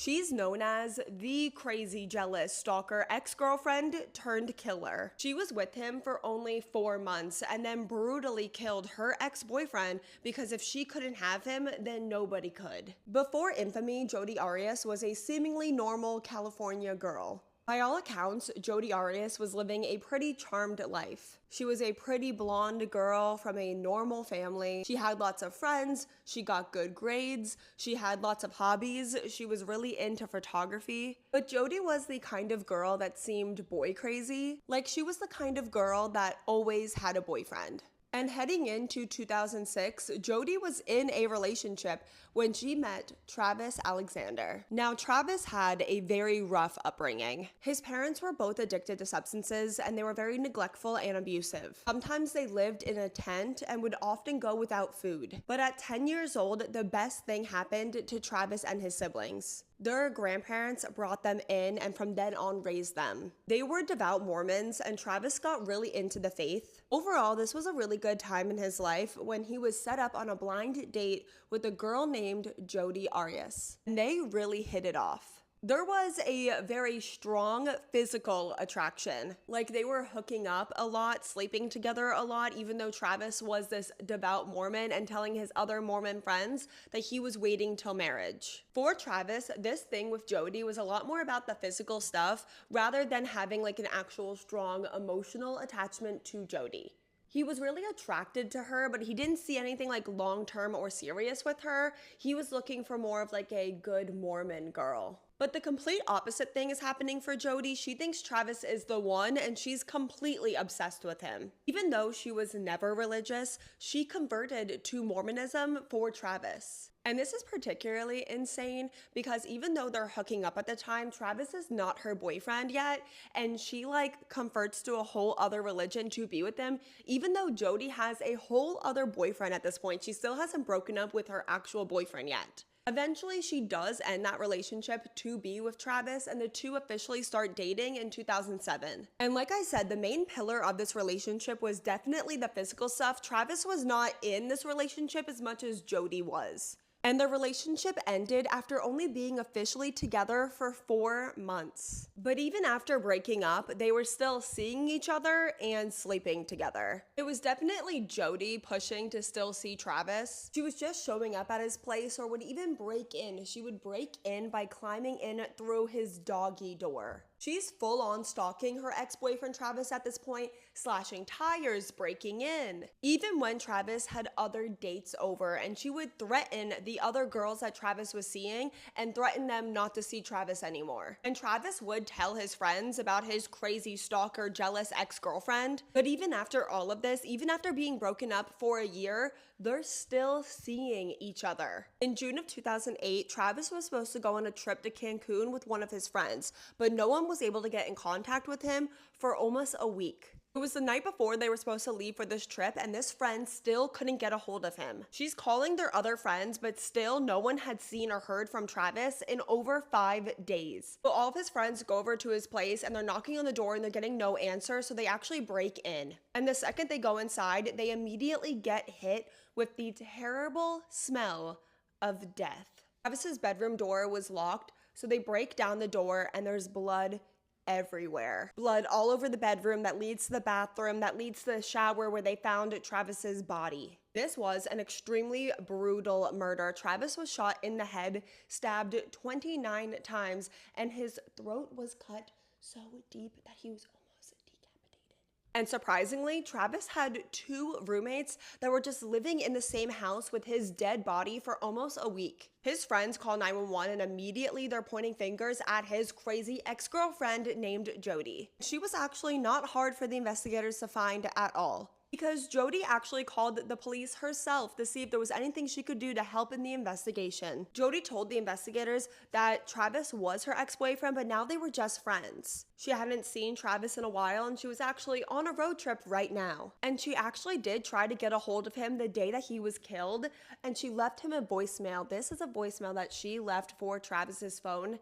She's known as the crazy, jealous stalker ex-girlfriend turned killer. She was with him for only 4 months and then brutally killed her ex-boyfriend because if she couldn't have him, then nobody could. Before infamy, Jodi Arias was a seemingly normal California girl. By all accounts, Jodi Arias was living a pretty charmed life. She was a pretty blonde girl from a normal family. She had lots of friends, she got good grades, she had lots of hobbies, she was really into photography. But Jodi was the kind of girl that seemed boy crazy. Like, she was the kind of girl that always had a boyfriend. And heading into 2006, Jodi was in a relationship when she met Travis Alexander. Now, Travis had a very rough upbringing. His parents were both addicted to substances and they were very neglectful and abusive. Sometimes they lived in a tent and would often go without food. But at 10 years old, the best thing happened to Travis and his siblings. Their grandparents brought them in and from then on raised them. They were devout Mormons and Travis got really into the faith. Overall, this was a really good time in his life when he was set up on a blind date with a girl named Jodi Arias. And they really hit it off. There was a very strong physical attraction. Like, they were hooking up a lot, sleeping together a lot, even though Travis was this devout Mormon and telling his other Mormon friends that he was waiting till marriage. For Travis, this thing with Jodi was a lot more about the physical stuff rather than having like an actual strong emotional attachment to Jodi. He was really attracted to her, but he didn't see anything like long-term or serious with her. He was looking for more of like a good Mormon girl. But the complete opposite thing is happening for Jodi. She thinks Travis is the one and she's completely obsessed with him. Even though she was never religious, she converted to Mormonism for Travis. And this is particularly insane because even though they're hooking up at the time, Travis is not her boyfriend yet, and she like converts to a whole other religion to be with him. Even though Jodi has a whole other boyfriend at this point, she still hasn't broken up with her actual boyfriend yet. Eventually, she does end that relationship to be with Travis, and the two officially start dating in 2007. And like I said, the main pillar of this relationship was definitely the physical stuff. Travis was not in this relationship as much as Jodi was. And the relationship ended after only being officially together for 4 months. But even after breaking up, they were still seeing each other and sleeping together. It was definitely Jodi pushing to still see Travis. She was just showing up at his place or would even break in. She would break in by climbing in through his doggy door. She's full on stalking her ex-boyfriend Travis at this point, slashing tires, breaking in. Even when Travis had other dates over, and she would threaten the other girls that Travis was seeing and threaten them not to see Travis anymore. And Travis would tell his friends about his crazy stalker, jealous ex-girlfriend. But even after all of this, even after being broken up for a year, they're still seeing each other. In June of 2008, Travis was supposed to go on a trip to Cancun with one of his friends, but no one was able to get in contact with him for almost a week. It was the night before they were supposed to leave for this trip, and this friend still couldn't get a hold of him. She's calling their other friends, but still no one had seen or heard from Travis in over 5 days. So all of his friends go over to his place and they're knocking on the door and they're getting no answer, so they actually break in. And the second they go inside, they immediately get hit with the terrible smell of death. Travis's bedroom door was locked, so they break down the door and there's blood everywhere. Blood all over the bedroom that leads to the bathroom, that leads to the shower where they found Travis's body. This was an extremely brutal murder. Travis was shot in the head, stabbed 29 times, and his throat was cut so deep that he was almost decapitated. And surprisingly, Travis had 2 roommates that were just living in the same house with his dead body for almost a week. His friends call 911 and immediately they're pointing fingers at his crazy ex-girlfriend named Jodi. She was actually not hard for the investigators to find at all, because Jodi actually called the police herself to see if there was anything she could do to help in the investigation. Jodi told the investigators that Travis was her ex-boyfriend, but now they were just friends. She hadn't seen Travis in a while and she was actually on a road trip right now. And she actually did try to get a hold of him the day that he was killed, and she left him a voicemail. This is a voicemail that she left for Travis's phone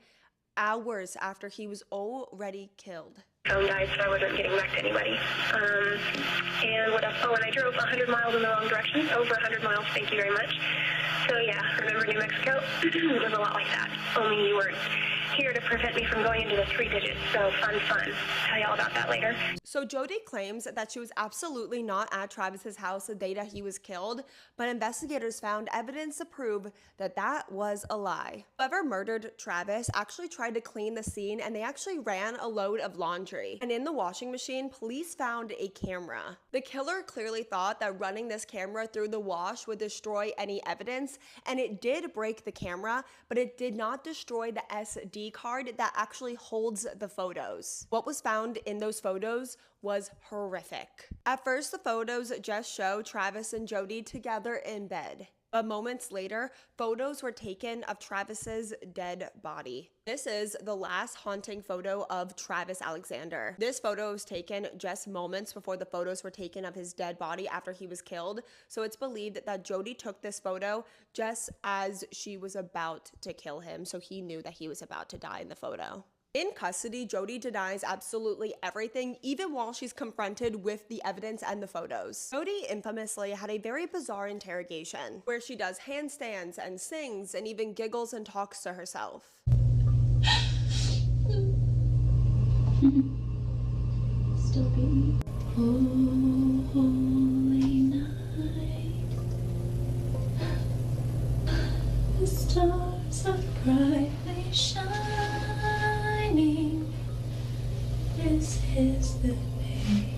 hours after he was already killed. phone died, so I wasn't getting back to anybody. And what else? Oh, and I drove 100 miles in the wrong direction. Over 100 miles, thank you very much. So yeah, remember New Mexico? It was a lot like that. Only you weren't here to prevent me from going into the 3 digits. So fun. Tell you all about that later. So Jodi claims that she was absolutely not at Travis's house the day that he was killed, but investigators found evidence to prove that that was a lie. Whoever murdered Travis actually tried to clean the scene, and they actually ran a load of laundry. And in the washing machine, police found a camera. The killer clearly thought that running this camera through the wash would destroy any evidence, and it did break the camera, but it did not destroy the SD card that actually holds the photos. What was found in those photos was horrific. At first, the photos just show Travis and Jodi together in bed. But moments later, photos were taken of Travis's dead body. This is the last haunting photo of Travis Alexander. This photo was taken just moments before the photos were taken of his dead body after he was killed. So it's believed that Jodi took this photo just as she was about to kill him. So he knew that he was about to die in the photo. In custody, Jodi denies absolutely everything, even while she's confronted with the evidence and the photos. Jodi infamously had a very bizarre interrogation, where she does handstands and sings and even giggles and talks to herself. Still beating. Oh, holy night. The stars are brightly shining. This is the day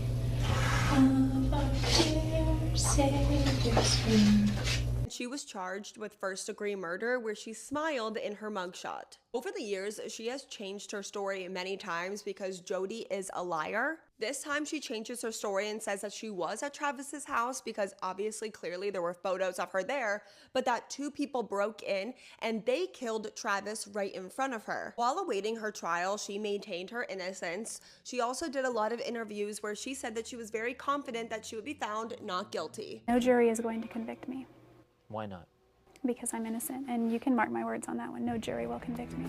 of our dear Savior's birth. She was charged with first-degree murder, where she smiled in her mugshot. Over the years, she has changed her story many times because Jodi is a liar. This time she changes her story and says that she was at Travis's house because obviously clearly there were photos of her there, but that 2 people broke in and they killed Travis right in front of her. While awaiting her trial, she maintained her innocence. She also did a lot of interviews where she said that she was very confident that she would be found not guilty. No jury is going to convict me. Why not? Because I'm innocent, and you can mark my words on that one. No jury will convict me.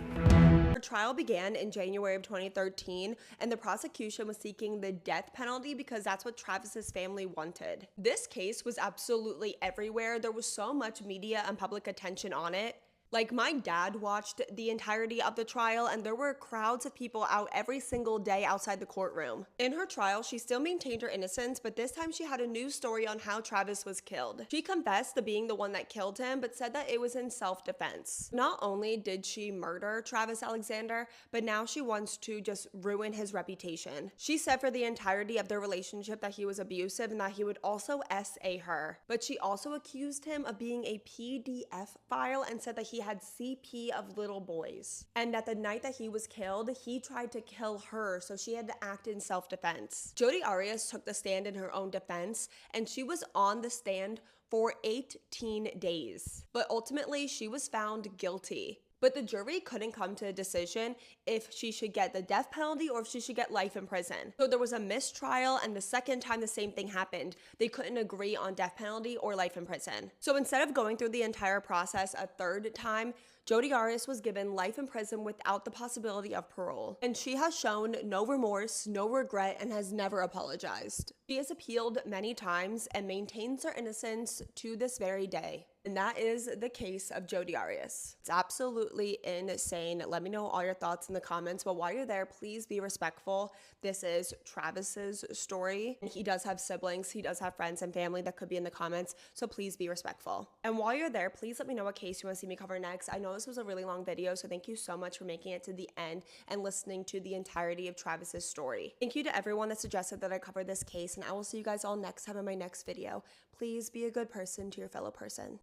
Her trial began in January of 2013, and the prosecution was seeking the death penalty because that's what Travis's family wanted. This case was absolutely everywhere. There was so much media and public attention on it. Like, my dad watched the entirety of the trial, and there were crowds of people out every single day outside the courtroom. In her trial, she still maintained her innocence, but this time she had a new story on how Travis was killed. She confessed to being the one that killed him, but said that it was in self-defense. Not only did she murder Travis Alexander, but now she wants to just ruin his reputation. She said for the entirety of their relationship that he was abusive and that he would also SA her. But she also accused him of being a PDF file and said that he had CP of little boys, and that the night that he was killed, he tried to kill her, so she had to act in self-defense. Jodi Arias took the stand in her own defense, and she was on the stand for 18 days. But ultimately, she was found guilty. But the jury couldn't come to a decision if she should get the death penalty or if she should get life in prison. So there was a mistrial, and the second time the same thing happened. They couldn't agree on death penalty or life in prison. So instead of going through the entire process a third time, Jodi Arias was given life in prison without the possibility of parole. And she has shown no remorse, no regret, and has never apologized. She has appealed many times and maintains her innocence to this very day. And that is the case of Jodi Arias. It's absolutely insane. Let me know all your thoughts in the comments, but while you're there, please be respectful. This is Travis's story. He does have siblings, he does have friends and family that could be in the comments, so please be respectful. And while you're there, please let me know what case you want to see me cover next. I know this was a really long video, so thank you so much for making it to the end and listening to the entirety of Travis's story. Thank you to everyone that suggested that I cover this case, and I will see you guys all next time in my next video. Please be a good person to your fellow person.